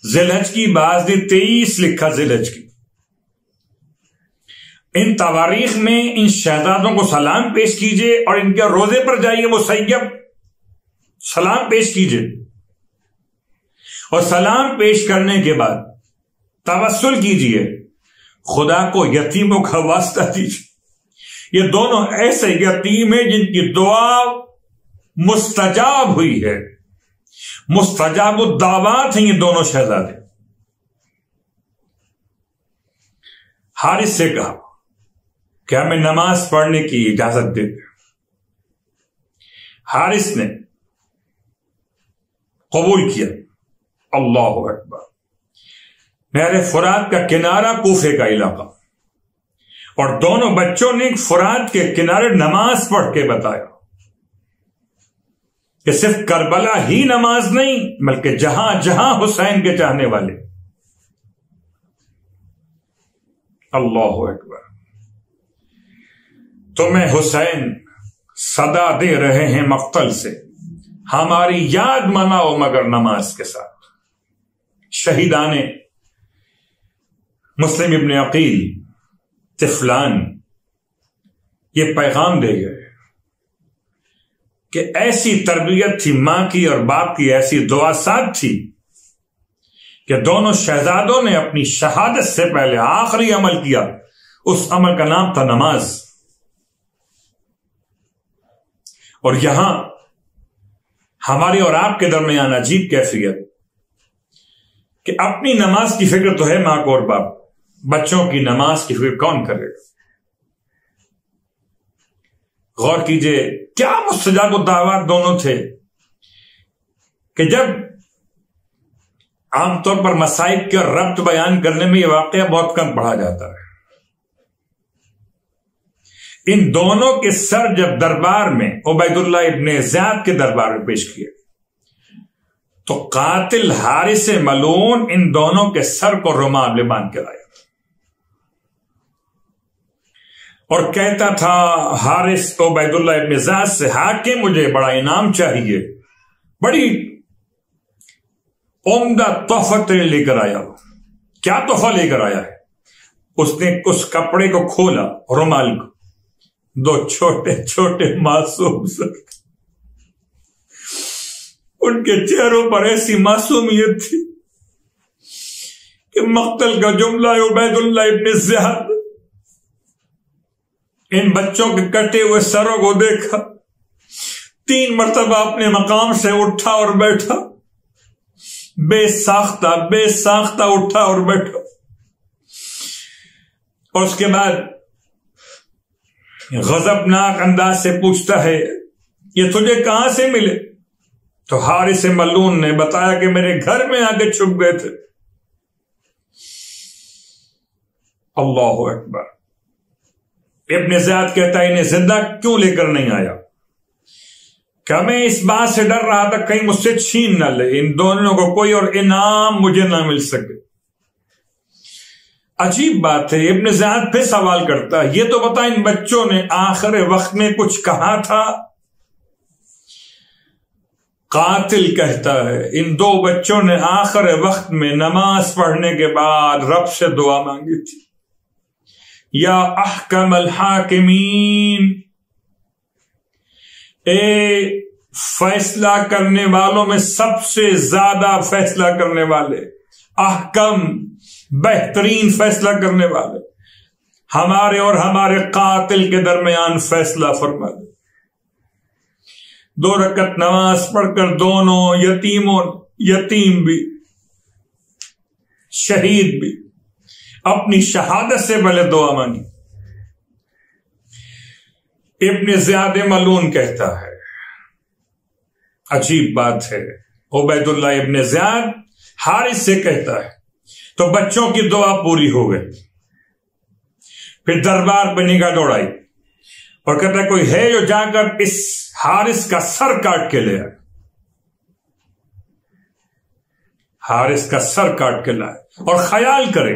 ذی الحج کی، بعض نے 23 لکھا ذی الحج کی. ان تواریخ میں ان شہزادوں کو سلام پیش کیجیے اور ان کے روزے پر جائیے، مسیب سلام پیش کیجیے، اور سلام پیش کرنے کے بعد توسل کیجیے، خدا کو یتیموں کا واسطہ دیجیے. یہ دونوں ایسے یتیم ہیں جن کی دعا مستجاب ہوئی ہے، مستجاب الدعوات ہیں یہ دونوں شہزادے. حارث سے کہا کہ ہمیں نماز پڑھنے کی اجازت دے دیں. حارث نے قبول کیا. اللہ اکبر. نہر فرات کا کنارہ کوفے کا علاقہ، اور دونوں بچوں نے فرات کے کنارے نماز پڑھ کے بتایا کہ صرف کربلا ہی نماز نہیں بلکہ جہاں جہاں حسین کے چاہنے والے. اللہ اکبر. تمہیں حسین صدا دے رہے ہیں مقتل سے، ہماری یاد مناؤ مگر نماز کے ساتھ. شہیدان مسلم ابن عقیل طفلان یہ پیغام دے گئے کہ ایسی تربیت تھی ماں کی اور باپ کی، ایسی دعا ساتھ تھی کہ دونوں شہزادوں نے اپنی شہادت سے پہلے آخری عمل کیا. اس عمل کا نام تھا نماز. اور یہاں ہمارے اور آپ کے درمیان عجیب کیفیت کہ اپنی نماز کی فکر تو ہے ماں کو اور باپ، بچوں کی نماز کی فکر کون کرے گا؟ غور کیجئے کیا مستجاب الدعوات دونوں تھے کہ جب عام طور پر مصائب کے ربط بیان کرنے میں یہ واقعہ بہت کم پڑھا جاتا ہے. ان دونوں کے سر جب دربار میں عبید اللہ ابن زیاد کے دربار میں پیش کیے تو قاتل حارث ملعون ان دونوں کے سر کو رومال میں باندھ کے لایا اور کہتا تھا حارث عبید اللہ ابن زیاد سے، حاکم مجھے بڑا انعام چاہیے، بڑی عمدہ تحفہ لے کر آیا. کیا تحفہ لے کر آیا ہے؟ اس نے اس کپڑے کو کھولا، رومال کو، 2 چھوٹے چھوٹے معصوم سر، ان کے چہروں پر ایسی معصومیت تھی کہ مقتل کا جملہ عبید اللہ ابن زیاد ان بچوں کے کٹے ہوئے سروں کو دیکھا، 3 مرتبہ اپنے مقام سے اٹھا اور بیٹھا، بے ساختہ اٹھا اور بیٹھا. اور اس کے بعد غضبناک انداز سے پوچھتا ہے یہ تجھے کہاں سے ملے؟ تو حارث ملعون نے بتایا کہ میرے گھر میں آ کے چھپ گئے تھے۔ اللہ اکبر۔ ابن زیاد کہتا ہے انہیں زندہ کیوں لے کر نہیں آیا؟ کہ میں اس بات سے ڈر رہا تھا کہیں مجھ سے چھین نہ لے، ان دونوں کو کوئی اور انعام مجھے نہ مل سکے۔ عجیب بات ہے، ابن زیاد پھر سوال کرتا ہے یہ تو بتا ان بچوں نے آخر وقت میں کچھ کہا تھا؟ قاتل کہتا ہے ان دو بچوں نے آخر وقت میں نماز پڑھنے کے بعد رب سے دعا مانگی تھی، یا احکم الحاکمین، اے فیصلہ کرنے والوں میں سب سے زیادہ فیصلہ کرنے والے، احکم بہترین فیصلہ کرنے والے، ہمارے اور ہمارے قاتل کے درمیان فیصلہ فرما دے۔ 2 رکعت نماز پڑھ کر دونوں یتیم بھی شہید بھی اپنی شہادت سے پہلے دعا مانگی۔ ابن زیاد ملعون کہتا ہے عجیب بات ہے، عبید اللہ ابن زیاد حارث سے کہتا ہے تو بچوں کی دعا پوری ہو گئی۔ پھر دربار پہ نگاہ دوڑائی اور کہتا ہے کوئی ہے جو جا کر اس حارث کا سر کاٹ کے لے آئے۔ حارث کا سر کاٹ کے لائے اور خیال کرے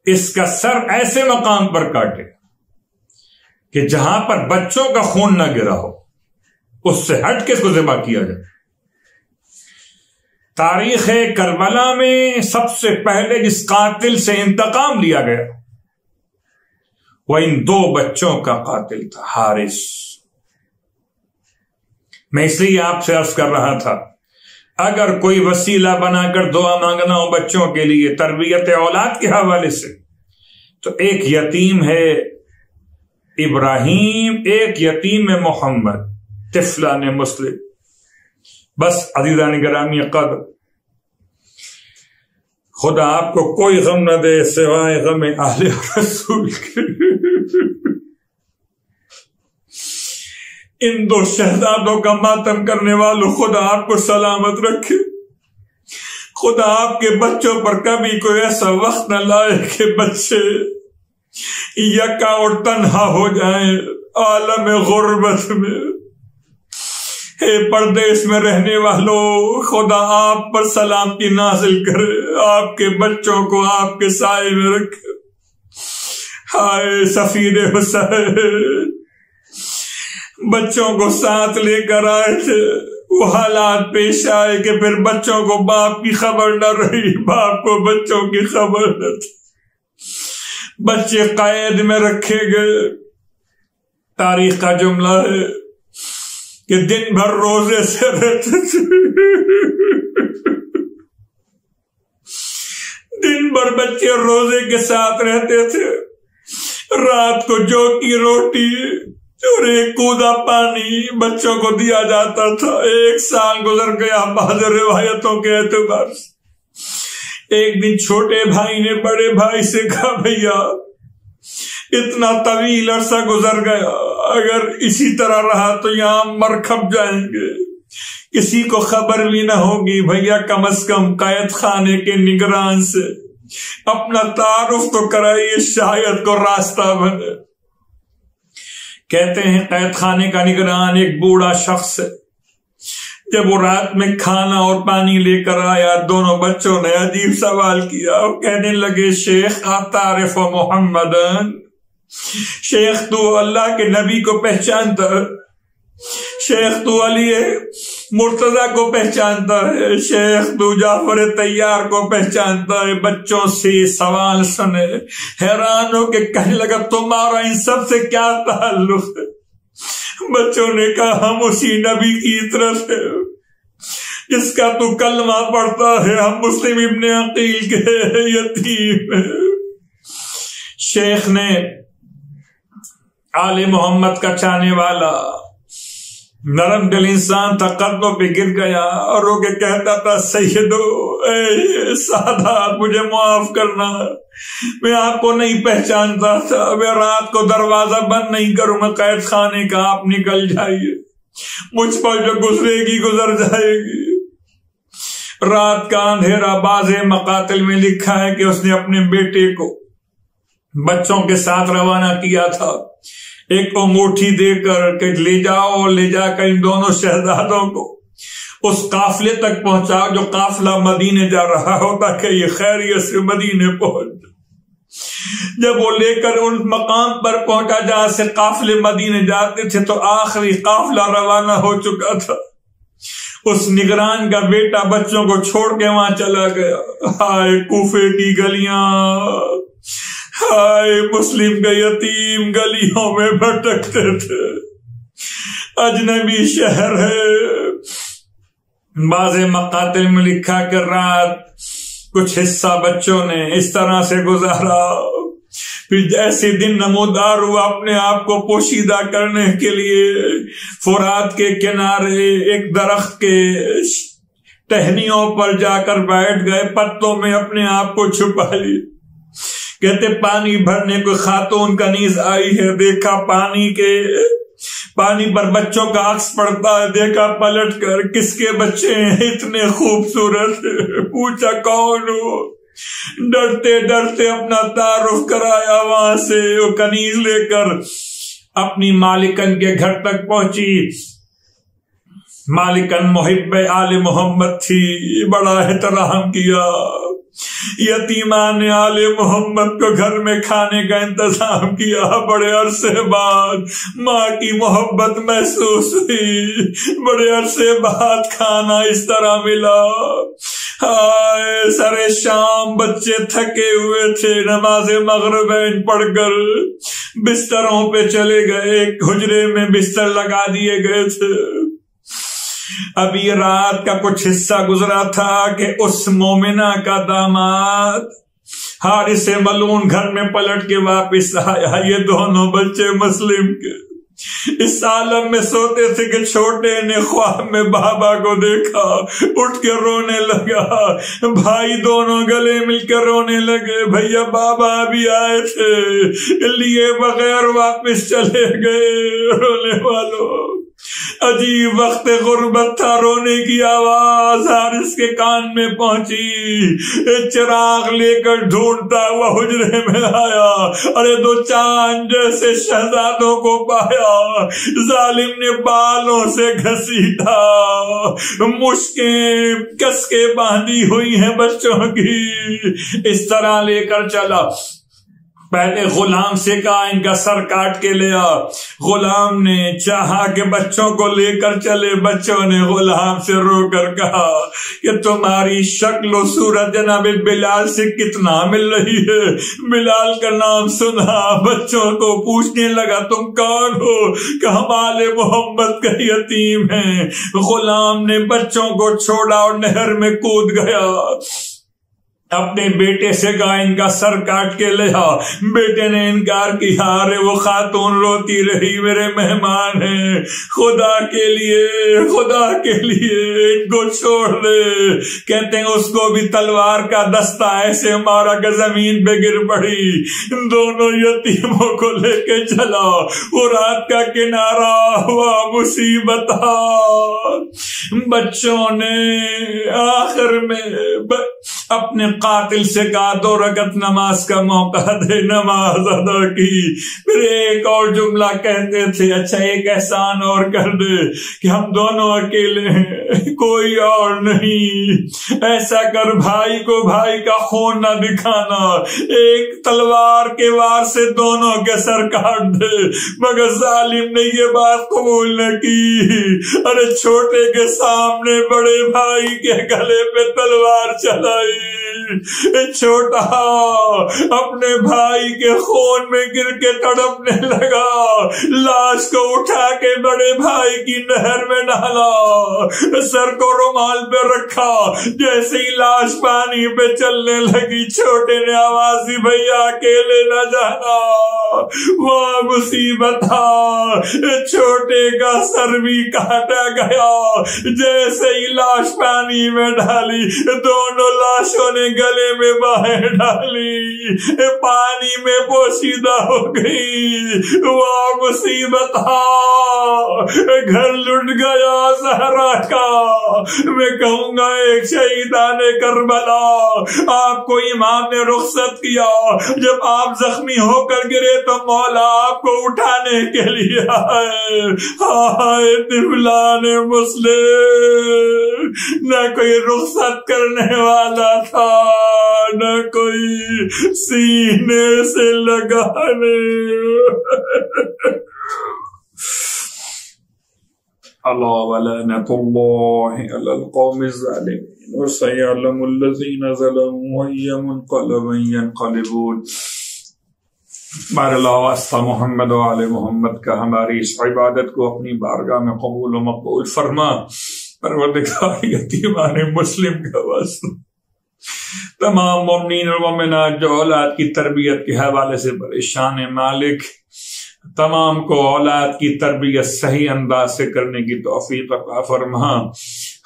اس کا سر ایسے مقام پر کاٹے کہ جہاں پر بچوں کا خون نہ گرا ہو، اس سے ہٹ کے اس کو ذبح کیا جائے۔ تاریخ کربلا میں سب سے پہلے جس قاتل سے انتقام لیا گیا وہ ان 2 بچوں کا قاتل تھا، حارث۔ میں اس لیے آپ سے عرض کر رہا تھا اگر کوئی وسیلہ بنا کر دعا مانگنا ہو بچوں کے لیے تربیت اولاد کے حوالے سے تو ایک یتیم ہے ابراہیم، ایک یتیم ہے محمد، طفلان مسلم۔ بس عزیزان گرامی قدر، خدا آپ کو کوئی غم نہ دے سوائے غم اہل رسول کے۔ ان 2 شہزادوں کا ماتم کرنے والوں خدا آپ کو سلامت رکھے۔ خدا آپ کے بچوں پر کبھی کوئی ایسا وقت نہ لائے کہ بچے یکا اور تنہا ہو جائیں عالم غربت میں۔ اے پردیس میں رہنے والوں، خدا آپ پر سلامتی نازل کرے، آپ کے بچوں کو آپ کے سائے میں رکھے۔ ہائے سفید حسین، بچوں کو ساتھ لے کر آئے تھے، وہ حالات پیش آئے کہ پھر بچوں کو باپ کی خبر نہ رہی، باپ کو بچوں کی خبر نہ تھی، بچے قید میں رکھے گئے۔ تاریخ کا جملہ ہے کہ دن بھر روزے سے رہتے تھے، دن بھر بچے روزے کے ساتھ رہتے تھے، رات کو جو کی روٹی اور ایک کودا پانی بچوں کو دیا جاتا تھا۔ 1 سال گزر گیا بعض روایتوں کے اعتبار سے۔ ایک دن چھوٹے بھائی نے بڑے بھائی سے کہا بھیا اتنا طویل عرصہ گزر گیا، اگر اسی طرح رہا تو یہاں مر کھپ جائیں گے، کسی کو خبر بھی نہ ہوگی، بھیا کم از کم قید خانے کے نگران سے اپنا تعارف تو کرائیے، شاید کو راستہ بنے۔ کہتے ہیں قید خانے کا نگران ایک بوڑھا شخص ہے۔ جب وہ رات میں کھانا اور پانی لے کر آیا، دونوں بچوں نے عجیب سوال کیا اور کہنے لگے شیخ تعرف محمدن، شیخ تو اللہ کے نبی کو پہچانتا ہے، شیخ تو علی مرتضی کو پہچانتا ہے، شیخ تو جعفر طیار کو پہچانتا ہے۔ بچوں سے سوال سنے حیران ہو کے کہنے لگا تمہارا ان سب سے کیا تعلق ہے؟ بچوں نے کہا ہم اسی نبی کی طرف ہے جس کا تو کلمہ پڑھتا ہے، ہم مسلم ابن عقیل کے یتیم ہیں۔ شیخ نے آل محمد کا چاہنے والا نرم دل انسان تھا، قدموں پہ گر گیا اور رو کے کہتا تھا سیدو اے سادات مجھے معاف کرنا، میں آپ کو نہیں پہچانتا تھا، میں رات کو دروازہ بند نہیں کروں گا قید خانے کا، آپ نکل جائیے، مجھ پر جو گزرے گی گزر جائے گی۔ رات کا اندھیرا، بعض مقاتل میں لکھا ہے کہ اس نے اپنے بیٹے کو بچوں کے ساتھ روانہ کیا تھا، ایک انگوٹھی دے کر کہ لے جاؤ، لے جا کر ان دونوں شہزادوں کو اس قافلے تک پہنچاؤ جو قافلہ مدینے جا رہا ہوتا کہ یہ خیریت سے مدینے پہنچ۔ جب وہ لے کر ان مقام پر پہنچا جہاں سے قافلے مدینے جاتے تھے تو آخری قافلہ روانہ ہو چکا تھا۔ اس نگران کا بیٹا بچوں کو چھوڑ کے وہاں چلا گیا۔ ہائے کوفے کی گلیاں، ہائے مسلم کے یتیم گلیوں میں بھٹکتے تھے، اجنبی شہر ہے۔ بعض مقاتل میں لکھا کہ رات کچھ حصہ بچوں نے اس طرح سے گزارا، پھر جیسے دن نمودار ہوا اپنے آپ کو پوشیدہ کرنے کے لیے فرات کے کنارے ایک درخت کے ٹہنیوں پر جا کر بیٹھ گئے، پتوں میں اپنے آپ کو چھپا لی۔ کہتے پانی بھرنے کو خاتون کنیز آئی ہے، دیکھا پانی پر بچوں کا عکس پڑتا ہے، دیکھا پلٹ کر کس کے بچے ہیں اتنے خوبصورت، پوچھا کون ہو، ڈرتے ڈرتے اپنا تعارف کرایا، وہاں سے وہ کنیز لے کر اپنی مالکن کے گھر تک پہنچی۔ مالکن محب آل محمد تھی، بڑا احترام کیا، یتیمان آل محمد کو گھر میں کھانے کا انتظام کیا۔ بڑے عرصے بعد ماں کی محبت محسوس ہوئی، بڑے عرصے بعد کھانا اس طرح ملا۔ ہائے سرے شام بچے تھکے ہوئے تھے، نماز مغربین پڑھ کر بستروں پہ چلے گئے، ایک حجرے میں بستر لگا دیے گئے تھے۔ ابھی رات کا کچھ حصہ گزرا تھا کہ اس مومنہ کا داماد حارث ملعون گھر میں پلٹ کے واپس آیا۔ یہ دونوں بچے مسلم کے اس عالم میں سوتے تھے کہ چھوٹے نے خواب میں بابا کو دیکھا، اٹھ کے رونے لگا، بھائی دونوں گلے مل کر رونے لگے، بھیا بابا ابھی آئے تھے، لیے بغیر واپس چلے گئے۔ رونے والوں عجیب وقت غربت تھا، رونے کی آواز حارث کے کان میں پہنچی، چراغ لے کر ڈھونڈتا ہوا حجرے میں آیا، ارے دو چاند جیسے شہزادوں کو پایا، ظالم نے بالوں سے گھسیٹا، مشکیں کس کے باندھی ہوئی ہیں بچوں کی، اس طرح لے کر چلا۔ پہلے غلام سے کہا ان کا سر کاٹ کے لے آ، غلام نے چاہا کہ بچوں کو لے کر چلے، بچوں نے غلام سے رو کر کہا کہ تمہاری شکل و صورت جناب بلال سے کتنا مل رہی ہے۔ بلال کا نام سنا، بچوں کو پوچھنے لگا تم کون ہو، کہ ہم آل محمد کا یتیم ہیں۔ غلام نے بچوں کو چھوڑا اور نہر میں کود گیا، اپنے بیٹے سے کہا ان کا سر کاٹ کے لے آ۔ بیٹے نے انکار کیا، ارے وہ خاتون روتی رہی، میرے مہمان ہیں، خدا کے لیے ان کو چھوڑ دے۔ کہتے ہیں اس کو بھی تلوار کا دستہ ایسے مارا کہ زمین پہ گر پڑی، دونوں یتیموں کو لے کے چلا۔ وہ رات کا کنارہ ہوا مصیبت، بچوں نے آخر میں اپنے قاتل سے کہا 2 رکعت نماز کا موقع دے، نماز ادا کی۔ پھر ایک اور جملہ کہتے تھے، اچھا ایک احسان اور کر دے کہ ہم دونوں اکیلے ہیں، کوئی اور نہیں، ایسا کر بھائی کو بھائی کا خون نہ دکھانا، ایک تلوار کے وار سے دونوں کے سر کاٹ دے۔ مگر ظالم نے یہ بات قبول نہ کی، ارے چھوٹے کے سامنے بڑے بھائی کے گلے پہ تلوار چلائی۔ چھوٹا اپنے بھائی کے خون میں گر کے تڑپنے لگا، لاش کو اٹھا کے بڑے بھائی کی نہر میں ڈالا، سر کو رومال پہ رکھا، جیسے ہی لاش پانی پہ چلنے لگی چھوٹے نے آواز دی بھیا اکیلے نہ جانا، وہ مصیبت چھوٹے کا سر بھی کاٹا گیا۔ جیسے ہی لاش پانی میں ڈالی دونوں لاشوں نے گلے میں باہیں ڈالی، پانی میں پوشیدہ ہو گئی۔ وہ مصیبت گھر لٹ گیا زہرا کا۔ میں کہوں گا ایک شہیدان کربلا، آپ کو امام نے رخصت کیا، جب آپ زخمی ہو کر گرے تو مولا آپ کو اٹھانے کے لیے آئے۔ ہائے طفلان مسلم، نہ کوئی رخصت کرنے والا تھا، نہ کوئی سینے سے لگانے۔ اللہ ولعنۃ اللہ علی القوم الظالمین وسیعلم الذین ظلموا أی منقلب ینقلبون۔ بار اللہ واسطہ محمد و آل محمد کا ہماری اس عبادت کو اپنی بارگاہ میں قبول و مقبول فرما۔ پروردگار یتیمان مسلم کا واسطہ تمام مومنین اور مومنات جو اولاد کی تربیت کے حوالے سے پریشان ہیں، مالک تمام کو اولاد کی تربیت صحیح انداز سے کرنے کی توفیق عطا فرما۔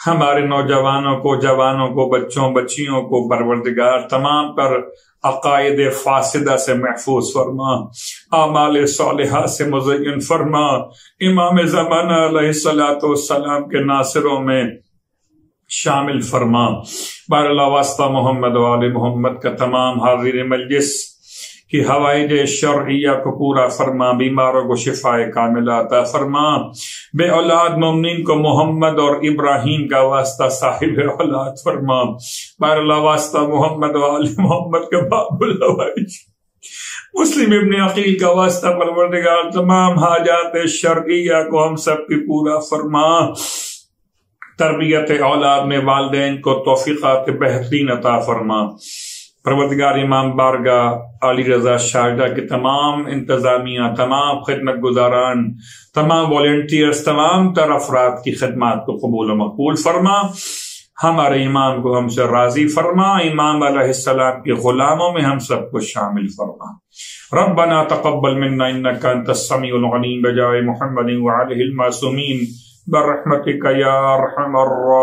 ہمارے نوجوانوں کو، جوانوں کو، بچوں بچیوں کو پروردگار تمام پر عقائد فاسدہ سے محفوظ فرما، اعمال صالحہ سے مزین فرما، امام زمانہ علیہ السلام کے ناصروں میں شامل فرما۔ بار اللہ واسطہ محمد و آل محمد کا تمام حاضر مجلس کی حوائج شرعیہ کو پورا فرما، بیماروں کو شفاء کاملہ عطا فرما، بے اولاد مومنین کو محمد اور ابراہیم کا واسطہ صاحب اولاد فرما۔ بار اللہ واسطہ محمد و آل محمد کا باب الحوائج مسلم ابن عقیل کا واسطہ پروردگار تمام حاجات شرعیہ کو ہم سب کی پورا فرما۔ تربیت اولاد میں والدین کو توفیقات بہترین عطا فرما۔ پروردگار امام بارگاہ علی رضا شارجہ کے تمام انتظامیہ، تمام خدمت گزاران، تمام والنٹیئرز، تمام تر افراد کی خدمات کو قبول و مقبول فرما۔ ہمارے امام کو ہم سے راضی فرما، امام علیہ السلام کے غلاموں میں ہم سب کو شامل فرما۔ ربنا تقبل منا انک انت السمیع العلیم بجائے محمد وعلہ المعصومین برحمتک یا ارحم الراحمین۔